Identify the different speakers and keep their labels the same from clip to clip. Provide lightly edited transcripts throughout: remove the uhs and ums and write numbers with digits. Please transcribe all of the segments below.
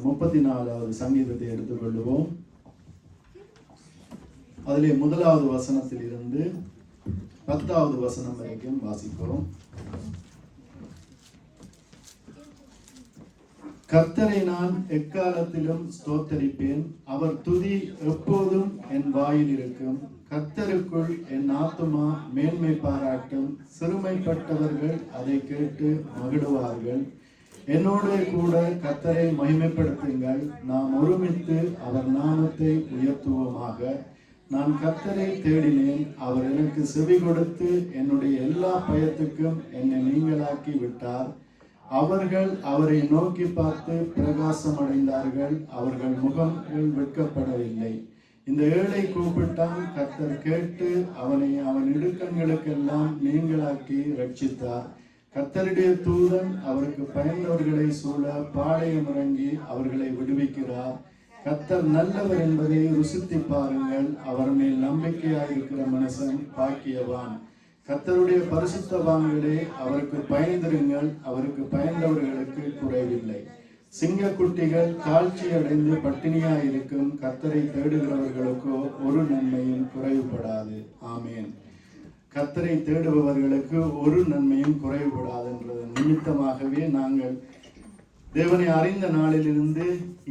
Speaker 1: 34வது சங்கீதத்தை எடுத்துக்கொள்வோம். அதிலே 1வது வசனத்தில் இருந்து 10வது வசனம் வரைக்கும் வாசிக்கிறோம். கர்த்தரை நான் எக்காலத்திலும் ஸ்தோத்தரிப்பேன், அவர் துதி எப்போதும் என் வாயில் இருக்கும். கர்த்தருக்குள் என் ஆத்துமா மேன்மை பாராட்டும், சிறுமைப்பட்டவர்கள் அதை கேட்டு மகிழுவார்கள். என்னோட கூட கர்த்தரை மகிமைப்படுத்துங்கள், நாம் ஒருமித்து அவர் நாமத்தை உயர்த்துவோமாக. நான் கர்த்தரை தேடினேன், அவர் எனக்கு செவி கொடுத்து என்னுடைய எல்லா பயத்துக்கும் என்னை நீங்களாக்கி விட்டார். அவர்கள் அவரை நோக்கி பார்த்து பிரகாசம் அடைந்தார்கள், அவர்கள் முகங்கள் வெட்கப்படவில்லை. இந்த ஏழை கூப்பிட்டான், கர்த்தர் கேட்டு அவனை அவன் இடுக்கண்களுக்கெல்லாம் நீங்களாக்கி ரட்சித்தார். கர்த்தருடைய தூதன் அவருக்கு பயந்தவர்களை சூழ பாளையம் இறங்கி அவர்களை விடுவிக்கிறார். கர்த்தர் நல்லவர் என்பதை ருசித்து பாருங்கள், அவர் மேல் நம்பிக்கையாயிருக்கிற மனுஷன் பாக்கியவான். கர்த்தருடைய பரிசுத்தவான்களே, அவருக்கு பயந்திருங்கள், அவருக்கு பயந்தவர்களுக்கு குறைவில்லை. சிங்கக்குட்டிகள் தாழ்ச்சி அடைந்து பட்டினியாயிருக்கும், கர்த்தரை தேடுகிறவர்களுக்கோ ஒரு நன்மையும் குறைவுபடாது. ஆமேன். கர்த்தரை தேடுபவர்களுக்கு ஒரு நன்மையும் குறைவுபடாது என்றது நிமித்தமாகவே நாங்கள் தேவனை அறிந்த நாளிலிருந்து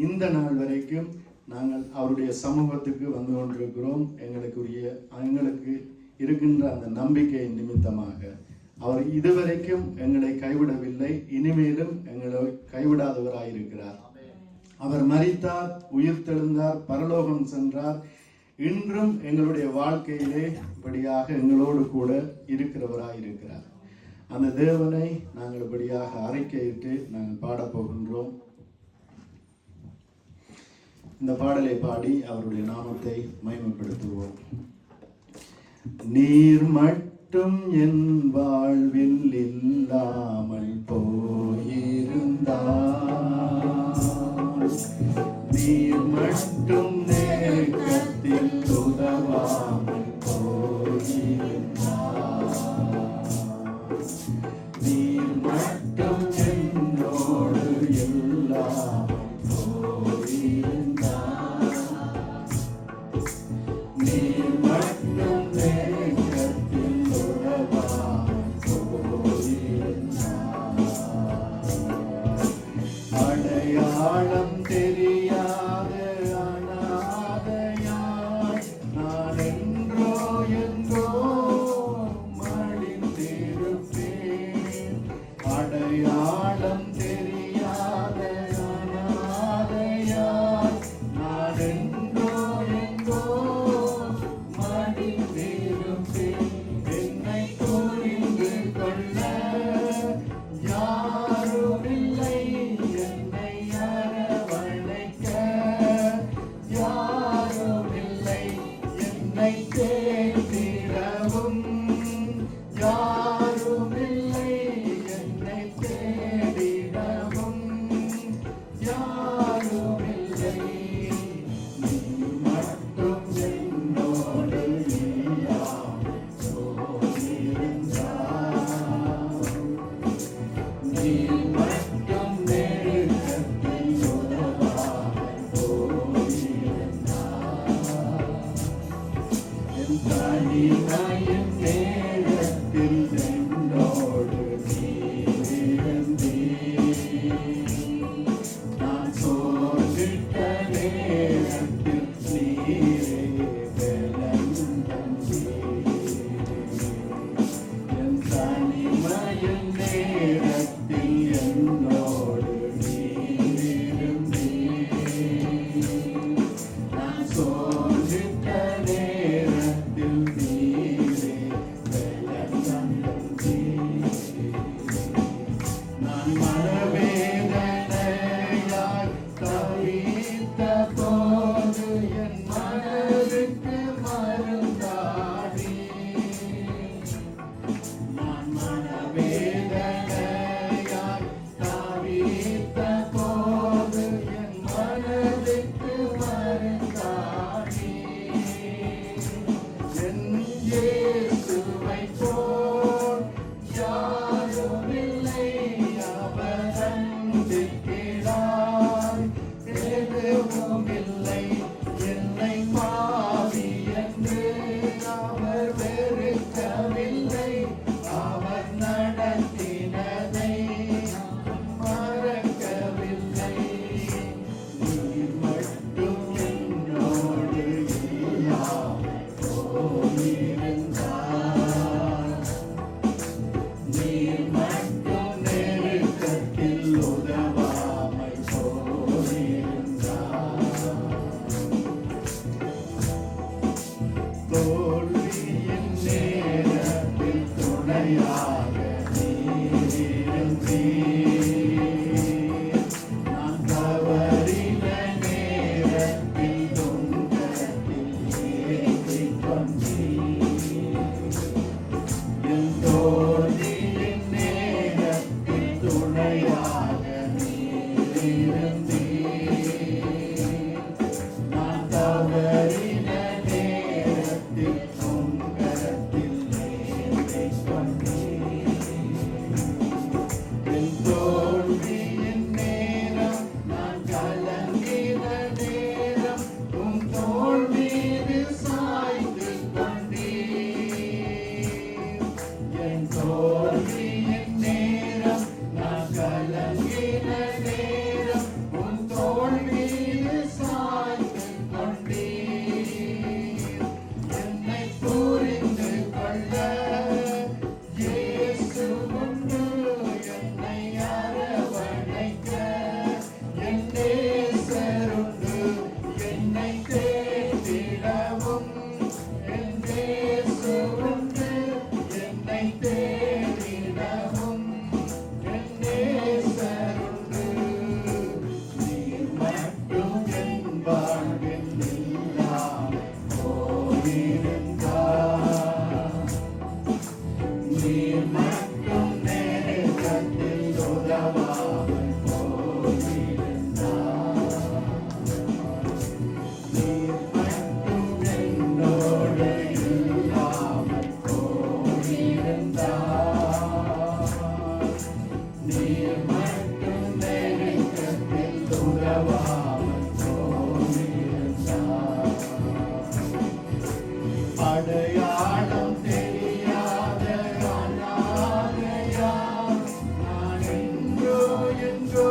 Speaker 1: இந்த நாள் வரைக்கும் நாங்கள் அவருடைய சமூகத்துக்கு வந்து கொண்டிருக்கிறோம். எங்களுக்கு இருக்கின்ற அந்த நம்பிக்கையின் நிமித்தமாக அவர் இதுவரைக்கும் எங்களை கைவிடவில்லை, இனிமேலும் எங்களை கைவிடாதவராயிருக்கிறார். அவர் மரித்தார், உயிர் தெழுந்தார், பரலோகம் சென்றார். இன்றும் எங்களுடைய வாழ்க்கையிலே இப்படியாக எங்களோடு கூட இருக்கிறவராயிருக்கிறார். அந்த தேவனை நாங்கள் இப்படியாக அறிக்கையிட்டு நாங்கள் பாடப்போகின்றோம். இந்த பாடலை பாடி அவருடைய நாமத்தை மகிமைப்படுத்துவோம். நீர் மட்டும் என் வாழ்வில் இல்லாமல் போயிருந்தார், நீர் மட்டும் நேரத்தில் உதவாமல் போயிருந்தார், நீர் மட்டும் என்னோடு இல்லாமல் போயிருந்தார், நீர் மட்டும் அடையாளம் தெரியாத அனாதையாய் நான் என்றோ என்றோ மடிந்திருப்பேன். அடையாளம் தெரியாத அனாதையாய் நான் என்றோ என்றோ மடிந்திருப்பேன். என்னை புரிந்து கொள்ள யாரும் இல்லை, என்னை அரவணைக்க வாழ்வில் இல்லாமல் போயிருந்தார். நீர் மட்டும் நேரத்தில் உதவாமல் போயிருந்தார். நீர் மட்டும் என்னோடு இல்லாமல் போயிருந்தார். நீர் மட்டும் நேரத்தில் உதவாமல் போயிருந்தார். அடையாளம் தெரியாத அனாதையார் நான் எங்கோ எங்கோ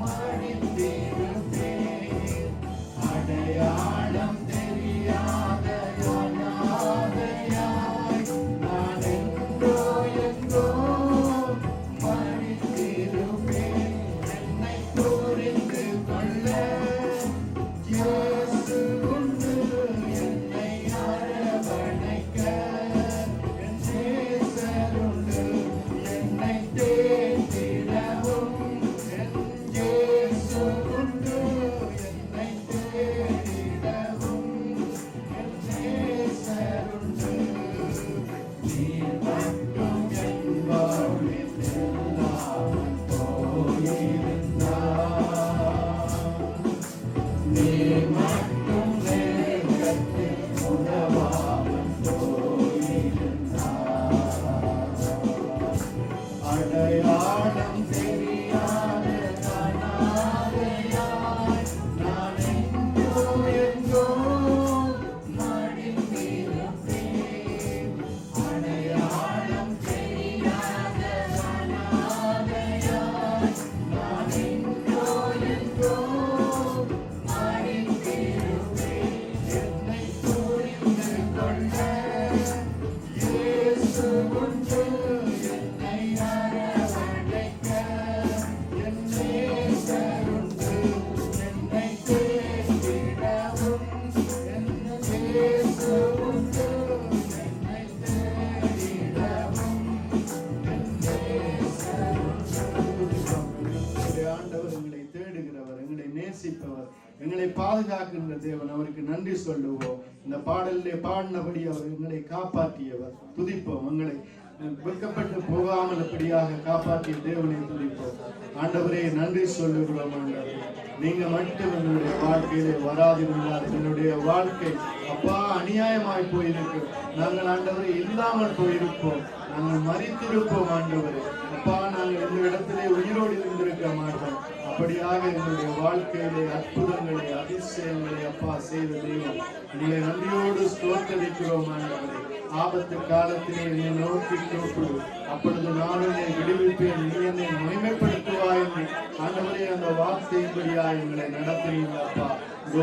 Speaker 1: மடிந்திருப்பேன். அடையாளம் தெரியாத அனாதையார் நான் எங்கோ எங்கோ மடிந்திருப்பேன். என்னை புரிந்து கொள்ள இயேசு உண்டு. என்னை அரவணைக்க என் நேசருண்டு. என்னை தேற்றிடவும் என் இயேசு உண்டு. என்னை தேற்றிடவும் என் நேசருண்டு. நீர் மட்டும் என் வாழ்வில் இல்லாமல் போயிருந்தார். நீர் மட்டும் நேரத்தில் உதவாமல் போயிருந்தார். அடையாளம் தெரியாத அனாதையாய் நான் எங்கோ எங்கோ மடிந்திருப்பேன். அடையாளம் தெரியாத அனாதையாய் நான் எங்கோ எங்கோ மடிந்திருப்பேன். என்னை புரிந்து கொள்ள இயேசு உண்டு. என்னை அரவணைக்க என் நேசருண்டு. என்னை தேற்றிடவும் என் இயேசு உண்டு. என்னை தேற்றிடவும் என் நேசருண்டு. ஆண்டவர் எங்களை தேடுகிறவர், எங்களை நேசிப்பவர், எங்களை பாதுகாக்கின்ற தேவன். அவருக்கு நன்றி சொல்லுவோம். இந்த பாடலிலே பாடினபடி அவர் எங்களை காப்பாற்றியவர். துதிப்போம். எங்களை வெட்கப்பட்டு போகாமல் அப்படியாக காப்பாற்றிய தேவனை துதிப்போம். ஆண்டவரே நன்றி சொல்லுகிறோம். ஆண்டவரே நீங்க மட்டும் எங்களுடைய வாழ்க்கையிலே வராதிருந்தால் என்னுடைய வாழ்க்கை அப்பா அநியாயமாய் போயிருக்கு. நாங்கள் ஆண்டவரே இல்லாமல் போயிருப்போம். நாங்கள் மரித்திருப்போம். ஆண்டவரே அப்பா நாங்கள் இந்த இடத்திலே உயிரோடு இருந்திருக்க மாட்டோம். அப்படியாக எங்களுடைய வாழ்க்கையிலே அற்புதங்களை அதிசயங்களை அப்பா செய்த தெய்வம் உங்களை நன்றியோடு ஸ்தோத்திரிக்கிறோம். ஆண்டவரே ஆபத்து காலத்திலே என்னை நோக்கி கூப்பிடு, அப்பொழுது நான் என்னை விடுவிப்பேன், நீ என்னை மகிமைப்படுத்துவாய் என்று ஆண்டவரே அந்த வார்த்தையின்படியா எங்களை நடத்துவீங்க. அப்பா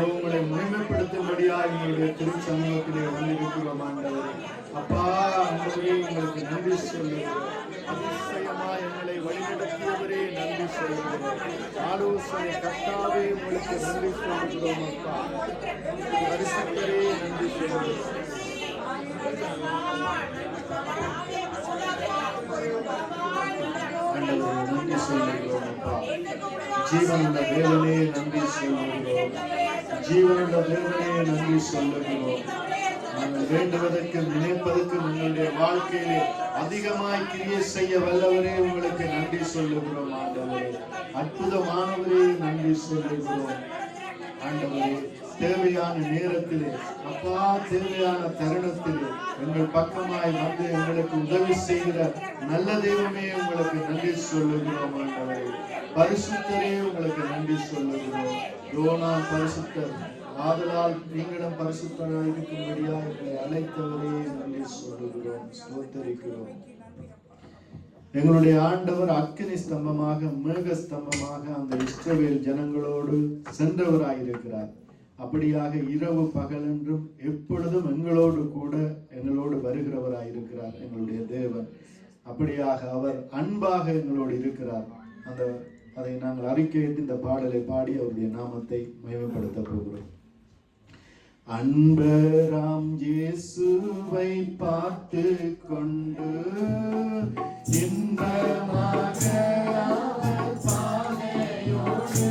Speaker 1: உங்களை மகிமைப்படுத்தும்படியா எங்களுடைய திருச்சமூகத்திலே வந்திருக்கிறோம். ஆண்டவரே அப்பா ஆண்டவரே உங்களுக்கு நன்றி சொல்லுகிறோம். அதிசயமா எங்களை வழிநடத்தியவரே நன்றி சொல்லுகிறோம். ஆலோசனை கர்த்தாவே உங்களுக்கு நன்றி சொல்லுகிறோம். அப்பா பரிசுத்தரே நன்றி சொல்லுகிறோம். ஆண்டவரே நன்றி சொல்லுகிறோம். அப்பா ஜீவனுள்ள தேவனே நன்றி சொல்லுகிறோம். ஜீவனுள்ள தேவனே நன்றி சொல்லுகிறோம். நாங்கள் வேண்டுவதற்கு நினைப்பதற்கு உங்களுடைய வாழ்க்கையிலே அதிகமாய் கிரியை செய்ய வல்லவரே உங்களுக்கு நன்றி சொல்லுகிறோம். ஆண்டவரே அற்புதமானவரே நன்றி சொல்லுகிறோம். ஆண்டவரே தேவையான நேரத்திலே அப்பா தேவையான தருணத்திலே எங்கள் பக்கமாய் வந்து எங்களுக்கு உதவி செய்கிற நல்ல தெய்வமே உங்களுக்கு நன்றி சொல்லுகிறோம். ஆண்டவரே பரிசுத்தரே உங்களுக்கு நன்றி சொல்லுகிறோம். யோனா பரிசுத்தர் ஆதலால் நீங்களும் பரிசுத்தராய் இருக்கும்படியா எங்களை அழைத்தவரே நன்றி சொல்லுகிறோம், ஸ்தோத்தரிக்கிறோம். எங்களுடைய ஆண்டவர் அக்கினி ஸ்தம்பமாக மேக ஸ்தம்பமாக அந்த இஸ்ரவேல் ஜனங்களோடு சென்றவராயிருக்கிறார். அப்படியாக இரவு பகல் என்றும் எப்பொழுதும் எங்களோடு வருகிறவராயிருக்கிறார் எங்களுடைய தேவன். அப்படியாக அவர் அன்பாக எங்களோடு இருக்கிறார். அதை நாங்கள் அறிக்கையிட்டு இந்த பாடலை பாடி அவருடைய நாமத்தை மகிமைப்படுத்த போகிறோம். அன்பராம் இயேசுவை பார்த்து கொண்டு இன்பமாக அவர் பாதையோடு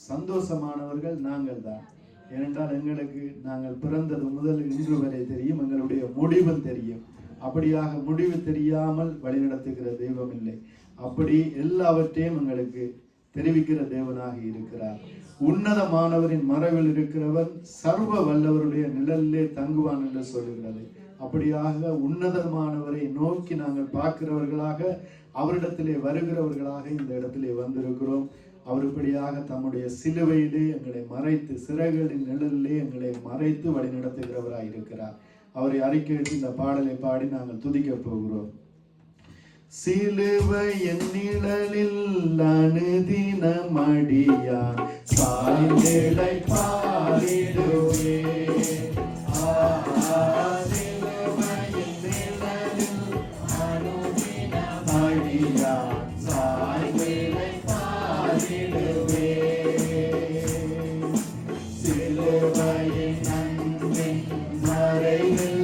Speaker 1: சந்தோஷமானவர்கள் நாங்கள் தான். ஏனென்றால் எங்களுக்கு நாங்கள் பிறந்தது முதல் இன்று வரை தெரியும், எங்களுடைய முடிவும் தெரியும். அப்படியாக முடிவு தெரியாமல் வழிநடத்துகிற தெய்வம் இல்லை. அப்படி எல்லாவற்றையும் எங்களுக்கு தெரிவிக்கிற தேவனாக இருக்கிறார். உன்னதமானவரின் மறைவில் இருக்கிறவர் சர்வ வல்லவருடைய நிழலிலே தங்குவான் என்று சொல்லுகிறது. அப்படியாக உன்னதமானவரை நோக்கி நாங்கள் பார்க்கிறவர்களாக, அவரிடத்திலே வருகிறவர்களாக இந்த இடத்திலே வந்திருக்கிறோம். அவர் இப்படியாக தம்முடைய சிலுவையிலே எங்களை மறைத்து, சிறைகளின் நிழலிலே எங்களை மறைத்து வழி நடத்துகிறவராய் இருக்கிறார். அவரை அறிக்கையிட்டு இந்த பாடலை பாடி நாங்கள் துதிக்க போகிறோம். சிலுவையின் நிழலில் அனுதினமடியா சாய்ந்திடை பாடிடுவே. சிலுவையின் நிழலில் அனுதினமடியா சாய்ந்திடை பாடிடுவே. சிலுவையின் அன்பின் மறைவில்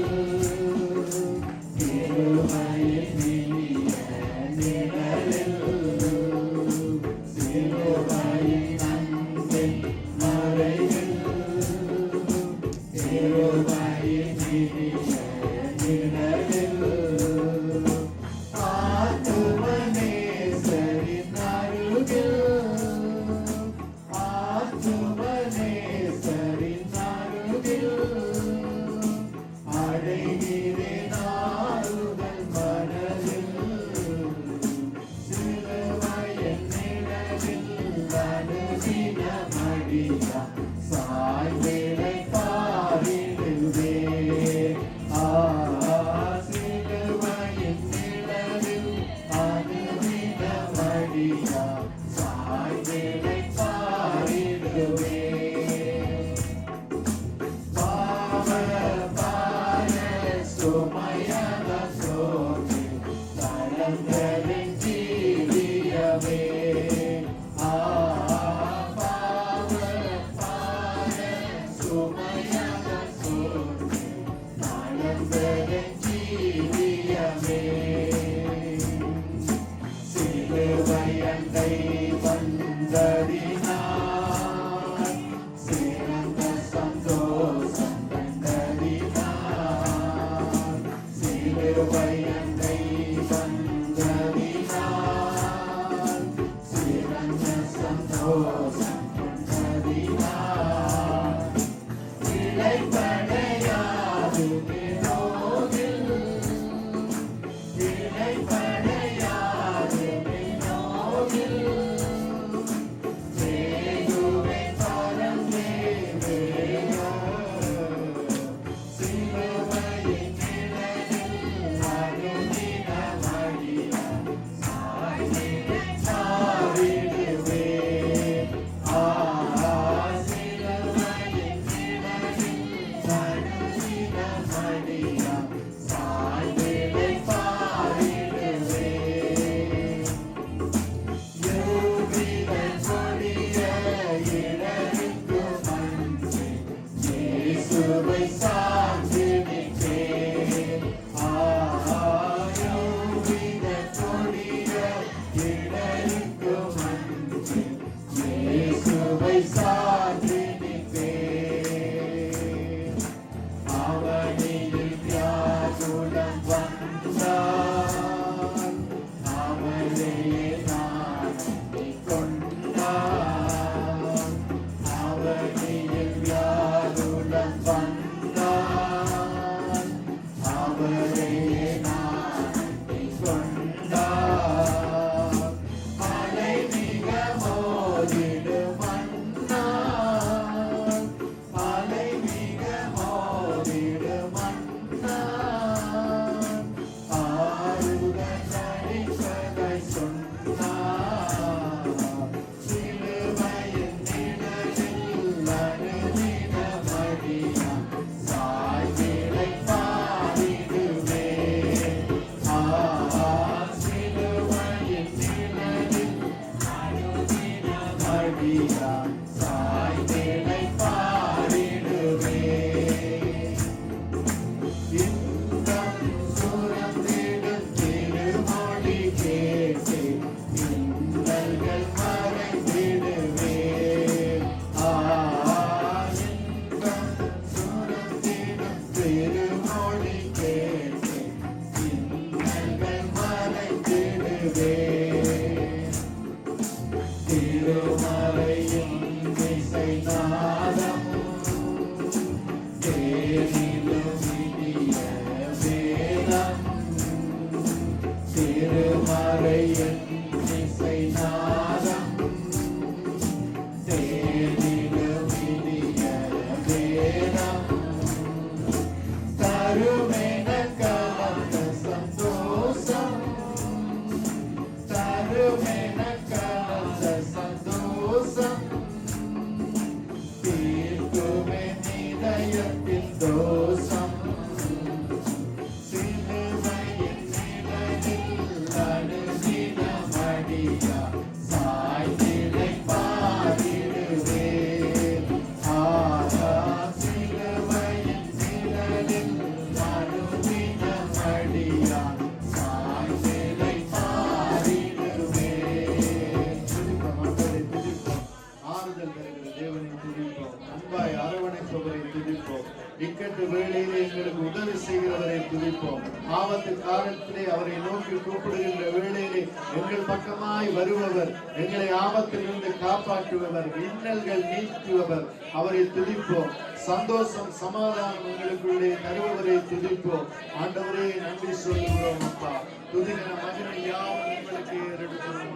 Speaker 1: துதிப்போம். இக்கட்டு வேளையிலே எங்களுக்கு உதவி செய்கிறவரை துதிப்போம். ஆபத்து காலத்திலே அவரை நோக்கி கூப்பிடுகின்ற வேளையிலே எங்கள் பக்கமாய் வருபவர், எங்களை ஆபத்திலிருந்து காப்பாற்றுபவர், இன்னல்கள் நீக்குபவர், அவரை துதிப்போம். சந்தோஷம் சமாதானம் எங்களுக்குள்ளே தருபவரை துதிப்போம். ஆண்டவரே நன்றி சொல்லுகிறோம் அப்பா. துதிக்கிற மகிமை யாவும் உங்களுக்கு ஏறெடுக்கிறோம்.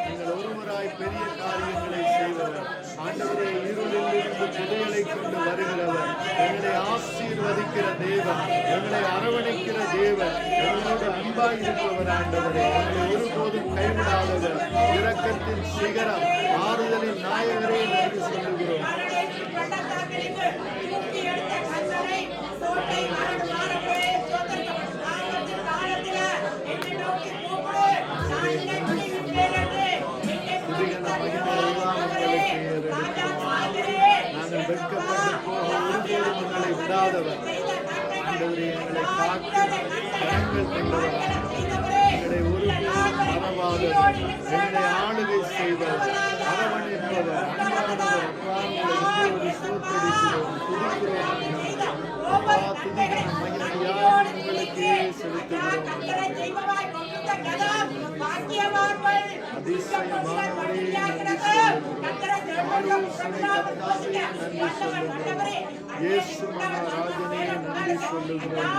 Speaker 1: நீங்கள் ஒருவராய் பெரிய காரியங்களை செய்தவர். ஆண்டவரே இருளில் இருந்து புதையலை கொண்டு வருகிறவர், எங்களை ஆசீர்வதிக்கிற தேவன், எங்களை அரவணைக்கிற தேவன், எங்களோடு அன்பாய் இருப்பவர். ஆண்டவரே எங்களை ஒருபோதும் கைவிடாதவர், இரக்கத்தின் சிகரம், ஆறுதலின் நாயகரே நன்றி சொல்லுகிறோம். நாங்கள் வெட்கப்பட்டு போக ஒருபோதும் எங்களை விடாதவர். ஆண்டவரே எங்களை காக்க கரங்கள் கொண்டவர், எங்களை ஒருபோதும் மறவாதவர், எங்களை ஆளுகை செய்தவர், அரவணைப்பவர், அன்பானவர். உங்களை சோத்தரிக்கிறோம், துதிக்கிறோம். அப்பா துதிக்கிற மகிமை யாவும் உங்களுக்கு செலுத்துகிறோம். அதிசயமானவரே நன்றி சொல்லுகிறோம். ஆலோசனை கர்த்தாவே நன்றி சொல்லுகிறோம். இயேசு மகாராஜனே நன்றி சொல்லுகிறோம்.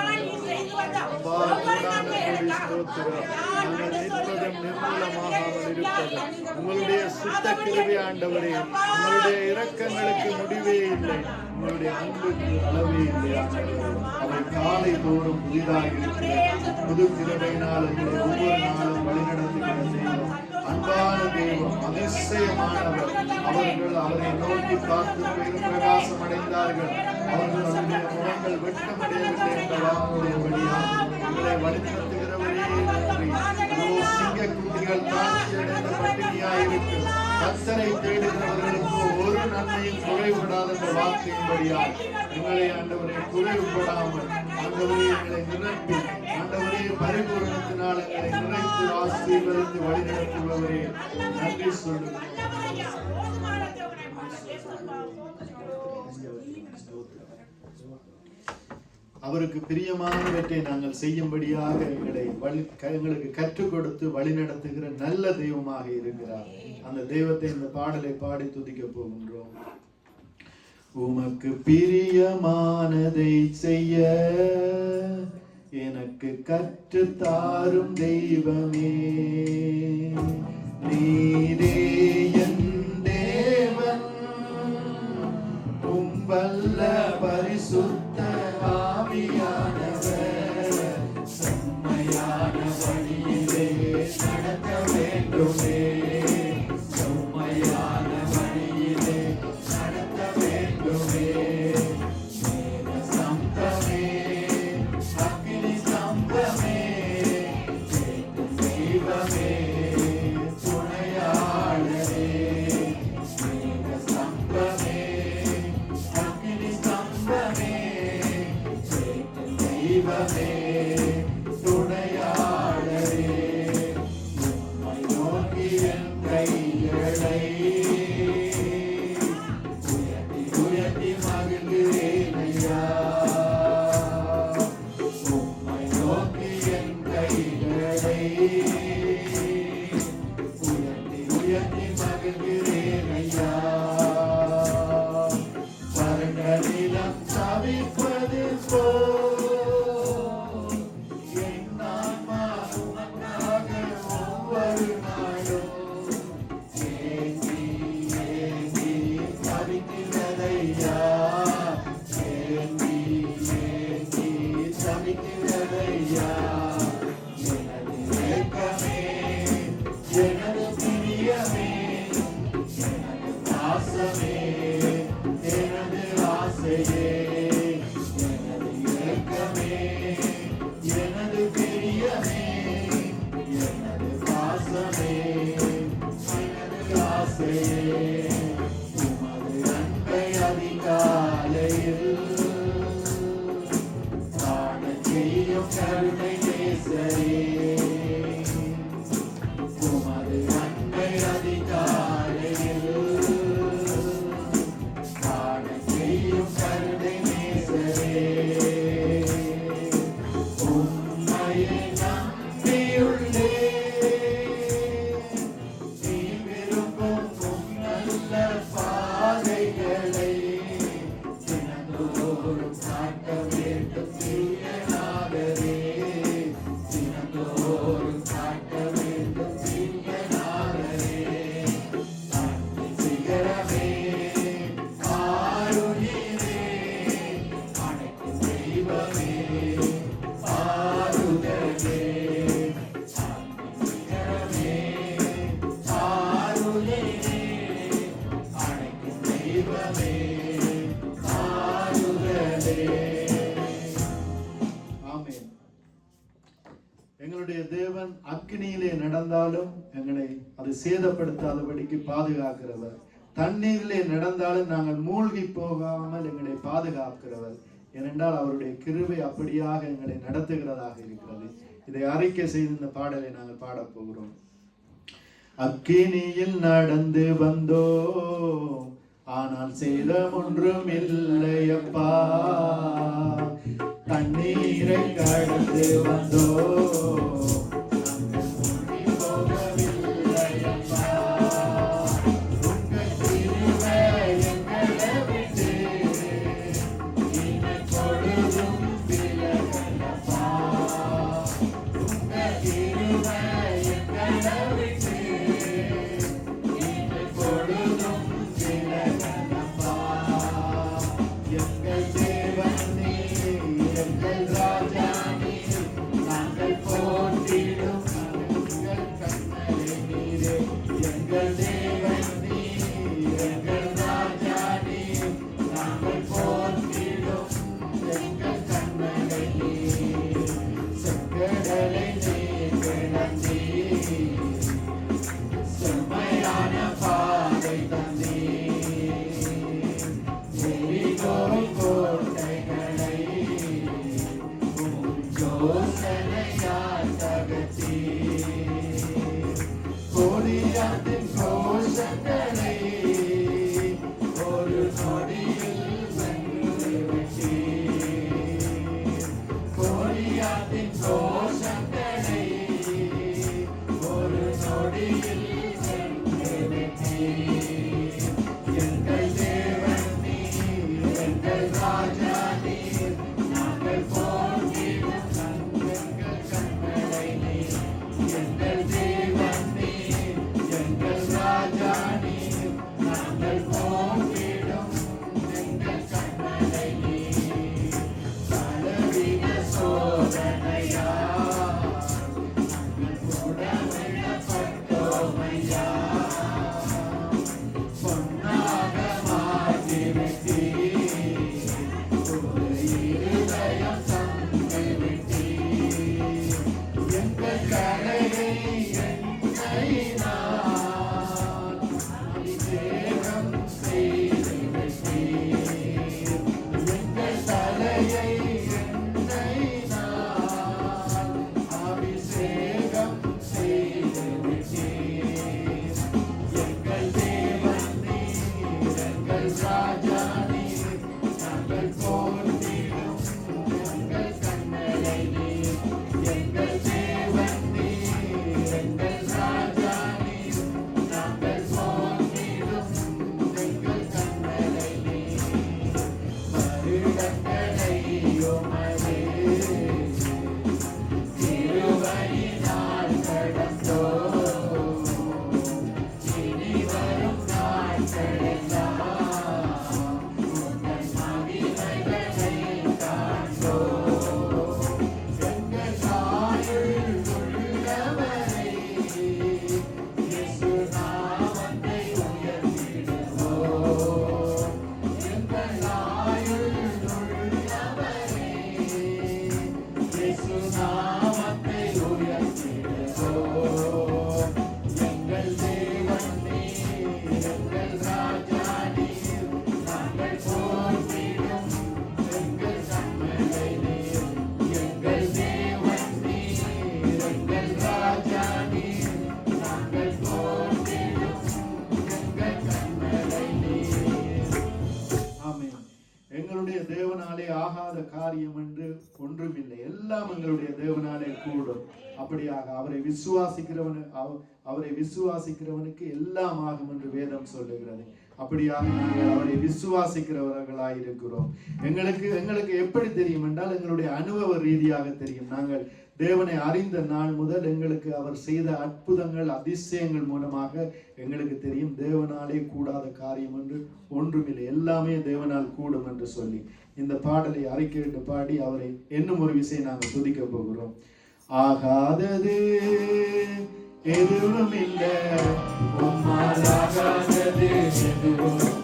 Speaker 1: அப்பா கூடான கொடி ஸ்தோத்திரம். நாங்கள் நிற்பதும் நிர்மூலமாகாமல் இருப்பதும் உங்களுடைய சுத்த கிருபை ஆண்டவரே. உங்களுடைய இரக்கங்களுக்கு முடிவே இல்லை, உங்களுடைய அன்புக்கு அளவே இல்லை ஆண்டவரே. அவை காலை தோறும் புதிதாக இருக்கிறது. புது கிருபையினால் எங்களை ஒவ்வொரு நாளும் வழிநடத்துகிற தெய்வம், அன்பான தெய்வம், அதிசயமானவர். அவர்கள் அவரை நோக்கி பார்த்து பெரும் பிரகாசம் அடைந்தார்கள். அவர்கள் அவருடைய முகங்கள் வெட்கமடையவில்லை என்ற வாக்குடைய வழியாக எங்களை வழிநடத்துகிறவரே நன்றி. சிங்க குட்டிகள் தாழ்ச்சி அடைந்த பட்டினியாயிருக்கு. கர்த்தரை தேடுகிறவர்களுக்கு ஒரு நன்மையும் குறைபடாத என்ற வார்த்தையின்படியால் எங்களை ஆண்டவரை குறைவுபடாமல் ஆண்டவரே எங்களை நிரப்பி, ஆண்டவரே பரிபூரணத்தினால் எங்களை நிறைத்து ஆசீர்வதித்து வழிநடத்துபவரே நன்றி சொல்லுங்கள். அவருக்கு பிரியமானவற்றை நாங்கள் செய்யும்படியாக எங்களுக்கு கற்றுக் கொடுத்து வழிநடத்துகிற நல்ல தெய்வமாக இருக்கிறார். அந்த தெய்வத்தை இந்த பாடலை பாடி துதிக்க போகின்றோம். உமக்கு பிரியமானதை செய்ய எனக்கு கற்று தாரும் தெய்வமே, நீரே என் தேவன், வல்ல பரிசுத்த ஆவியானவர் செம்மையான வழியிலே நடத்த வேண்டுமே, செம்மையான வழியிலே நடத்த வேண்டுமே. மேக சம்பமே, அக்னி சம்பமே, தெய்வமே துணையாளரே. மேக சம்பமே, தெய்வமே துணையாளரே. உம்மை நோக்கி என் கைகளை உயர்த்தி உயர்த்தி மகிழ்கிறேன் ஐயா. உம்மை நோக்கி என் கைகளை உயர்த்தி உயர்த்தி மகிழ்கிறேன் ஐயா. வறண்ட நிலம் தவிப்பது போல் உமது அன்பை அதிகா ஆமென். எங்களுடைய தேவன் அக்கினியிலே நடந்தாலும் எங்களை அது சேதப்படுத்தாதபடிக்கு பாதுகாக்கிறவர். தண்ணீரிலே நடந்தாலும் நாங்கள் மூழ்கி போகாமல் எங்களை பாதுகாக்கிறவர். ஏனென்றால் அவருடைய கிருபை அப்படியாக எங்களை நடத்துகிறதாக இருக்கிறது. இதை அறிக்கை செய்து இந்த பாடலை நாங்கள் பாடப் போகிறோம். அக்கினியில் நடந்து வந்தோ, ஆனால் சேதம் ஒன்றும் இல்லையப்பா. தண்ணீரை கடந்து வந்தோ, காரியம் என்று ஒன்றுமில்லை, எல்லாம் எங்களுடைய தேவனாலே கூடும். அப்படியாக அவரை விசுவாசிக்கிறவனுக்கு எல்லாம் ஆகும் என்று வேதம் சொல்லுகிறது. அப்படியாக நாங்கள் அவரை விசுவாசிக்கிறவர்களாய் இருக்கிறோம். எங்களுக்கு எப்படி தெரியும் என்றால் எங்களுடைய அனுபவ ரீதியாக தெரியும். நாங்கள் தேவனை அறிந்த நாள் முதல் எங்களுக்கு அவர் செய்த அற்புதங்கள் அதிசயங்கள் மூலமாக எங்களுக்கு தெரியும் தேவனாலே கூடாத காரியம் என்று ஒன்றுமில்லை, எல்லாமே தேவனால் கூடும் என்று சொல்லி இந்த பாடலை அறிக்கையிட்டு பாடி அவரை இன்னும் ஒரு விஷயம் நாங்கள் துதிக்க போகிறோம். ஆகாதது எதுவும் இல்லை, உம்மால் ஆகாதது எதுவும் இல்லை.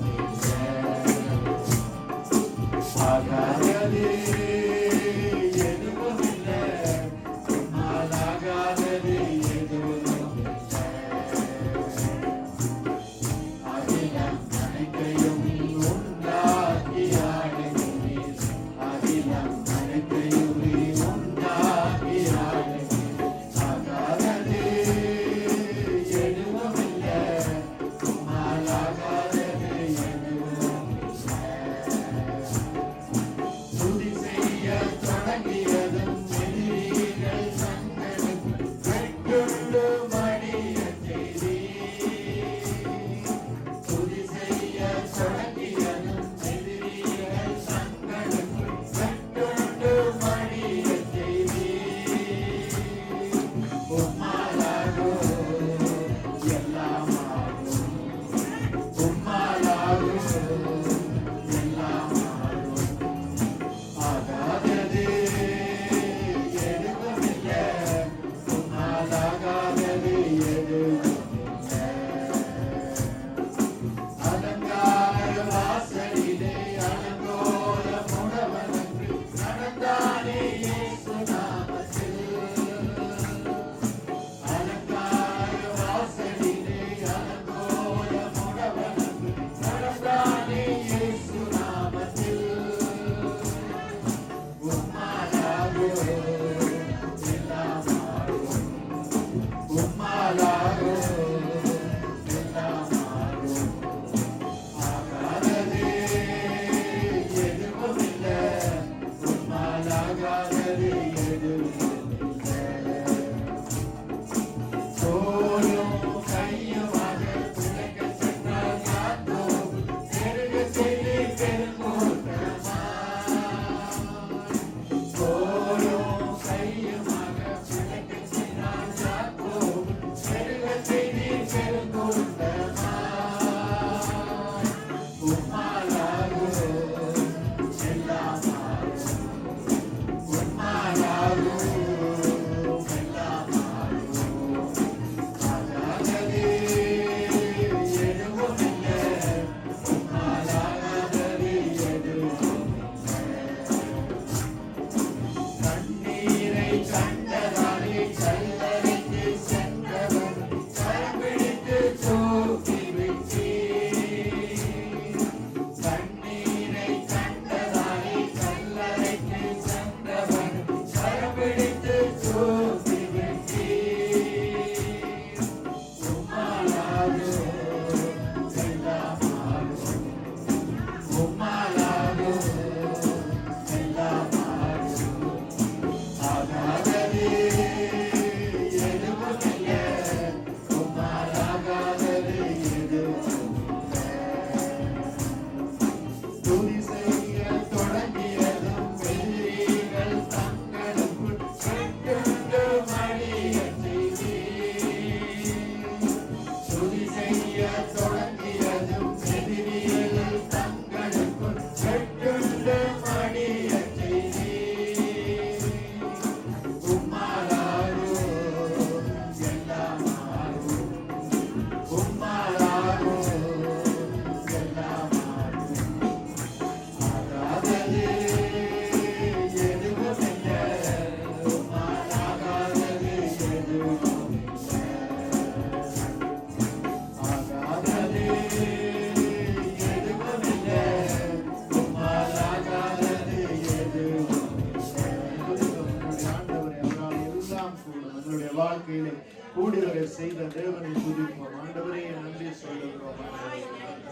Speaker 1: கூடுதலை செய்த தேவனை துதிப்போம். ஆண்டவரே நன்றி சொல்லுகிறோம்.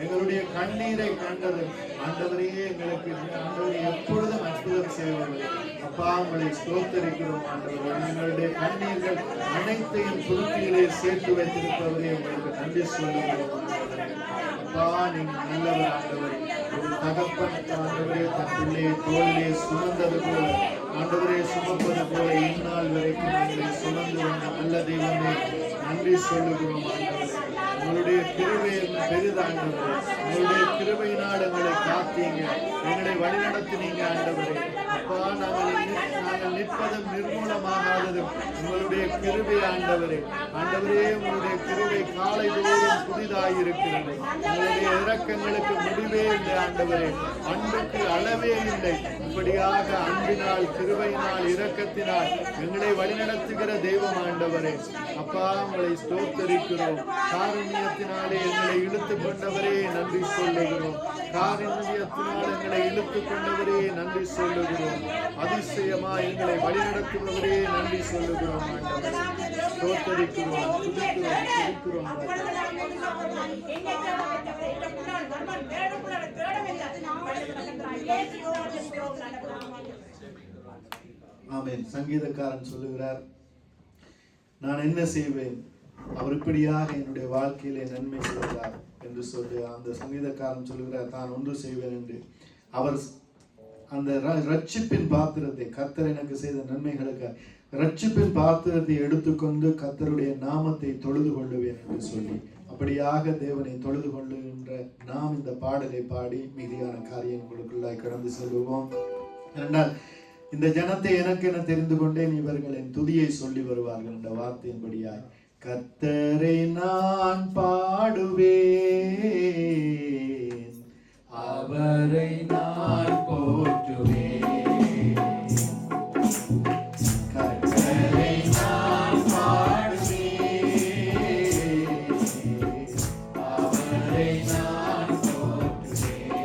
Speaker 1: எங்களுடைய கண்ணீரை கண்டது ஆண்டவரே, எங்களுக்கு ஆண்டவரே எப்பொழுதும் அற்புதம் செய்வது. அப்பா உங்களை ஸ்தோத்தரிக்கிறோம் ஆண்டவரே. எங்களுடைய கண்ணீர்கள் அனைத்தையும் துருத்தியிலே சேர்த்து வைத்திருப்பவரே உங்களுக்கு நன்றி சொல்லுகிறோம். அப்பா நீங்க நல்லவர் ஆண்டவரே. ஒரு தகப்பன் ஆண்டவரே தன் பிள்ளையை தோளிலே சுமந்தது போல ஆண்டவரே சுமப்பது போல இந்நாள் வரைக்கும் எங்களை சுமந்து வந்த நல்ல தெய்வமே நன்றி சொல்லுகிறோம் ஆண்டவரே. உங்களுடைய கிருபை பெரிதாண்டவரே. உங்களுடைய கிருபையினால் எங்களை காத்தீங்க, எங்களை வழிநடத்தினீங்க ஆண்டவரே. அப்பா நாங்கள் நிற்பதும் நிர்மூலமாகாததும் உங்களுடைய கிருபை ஆண்டவரே. ஆண்டவரே உங்களுடைய கிருபை காலை தோறும் புதிதாயிருக்கிறது. உங்களுடைய இரக்கங்களுக்கு முடிவே இல்லை ஆண்டவரே. அன்புக்கு அளவே இல்லை. இப்படியாக அன்பினால் கிருபையினால் இரக்கத்தினால் எங்களை வழிநடத்துகிற தெய்வம் ஆண்டவரே. அப்பா உங்களை ஸ்தோத்தரிக்கிறோம். காருண்யத்தினாலே எங்களை இழுத்துக் கொண்டவரே நன்றி சொல்லுகிறோம். காருண்யத்தினால் எங்களை இழுத்துக் கொண்டவரே நன்றி சொல்லுகிறோம். அதிசயமா எங்களை வழிநடத்துபவரே நன்றி சொல்லுகிறோம் ஆண்டவரே. ஸ்தோத்தரிக்கிறோம், துதிக்கிறோம். ஆமென். சங்கீதக்காரன் சொல்லுகிறார், நான் என்ன செய்வேன், அவர் இப்படியாக என்னுடைய வாழ்க்கையிலே நன்மை செய்கிறார் என்று சொல்லி அந்த சங்கீதக்காரன் சொல்லுகிறார், தான் ஒன்று செய்வேன் என்று. அவர் அந்த ரட்சிப்பின் பாத்திரத்தை, கர்த்தர் எனக்கு செய்த நன்மைகளுக்கு ரட்சிப்பின் பாத்திரத்தை எடுத்துக்கொண்டு கர்த்தருடைய நாமத்தை தொழுது கொள்ளுவேன் என்று சொல்லி, அப்படியாக தேவனை தொழுது கொள்ளுகின்ற நாம் இந்த பாடலை பாடி மீதியான காரியங்களுக்குள்ளாய் கடந்து செல்வோம். என்றால் இந்த ஜனத்தை எனக்கென தெரிந்து கொண்டேன், இவர்கள் என் துதியை சொல்லி வருவார்கள் என்ற வார்த்தையின்படியாய் கர்த்தரை நான் பாடுவேன், அவரை நான் போற்றுவேன். கர்த்தரை நான் பாடுவேன், அவரை நான் போற்றுவேன்.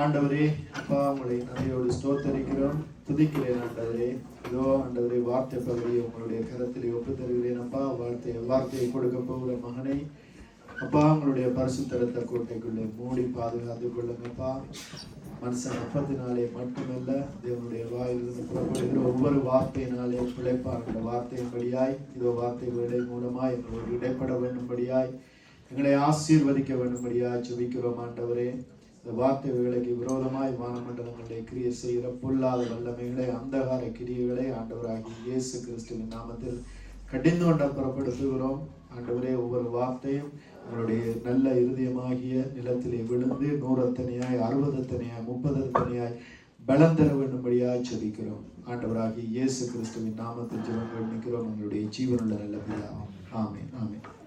Speaker 1: ஆண்டவரே, அப்பா உங்களை நன்றியோடு ஸ்தோத்தரிக்கிறோம், துதிக்கிறேன் ஆண்டவரே. இதோ ஆண்டவரே, வார்த்தை பகுதியை உங்களுடைய கரத்திலே ஒப்பு தருகிறேன் அப்பா. வார்த்தையை கொடுக்க போகிற மகனை அப்பா உங்களுடைய பரிசுத்தரத்த கோட்டைக்குள்ளே மூடி பாதுகாத்துக் கொள்ளுங்கப்பா. மனுஷன் அப்பத்தினாலே மட்டுமல்ல, தேவனுடைய வாயிலிருந்து புறப்படுகிற ஒவ்வொரு வார்த்தையினாலே பிழைப்பார் என்ற வார்த்தையின்படியாய் இதோ வார்த்தைகளுடைய மூலமாய் எங்களோடு இடைப்பட வேண்டும்படியாய் எங்களை ஆசீர்வதிக்க வேண்டும்படியாய் ஜெபிக்கிறோம் ஆண்டவரே. வார்த்தை வேலைக்கு விரோதமாய் வானமண்டலங்களை கிரியை செய்கிற பொல்லாத வல்லமைகளை அந்தகார கிரியைகளை ஆண்டவராகி இயேசு கிறிஸ்துவின் நாமத்தில் கடிந்து கொண்ட புறப்படுத்துகிறோம். ஆண்டவரே, ஒவ்வொரு வார்த்தையும் உங்களுடைய நல்ல இருதயமாகிய நிலத்திலே விழுந்து 100 தனையாய் 60 தனையாய் 30 தனையாய் பலம் தர வேண்டும்படியாய் ஜெபிக்கிறோம். ஆண்டவராகி இயேசு கிறிஸ்துவின் நாமத்தில் ஜெபம் பண்ணிக்கிறோம். எங்களுடைய ஜீவனுள்ள நல்ல பிதாவே. ஆமென், ஆமென்.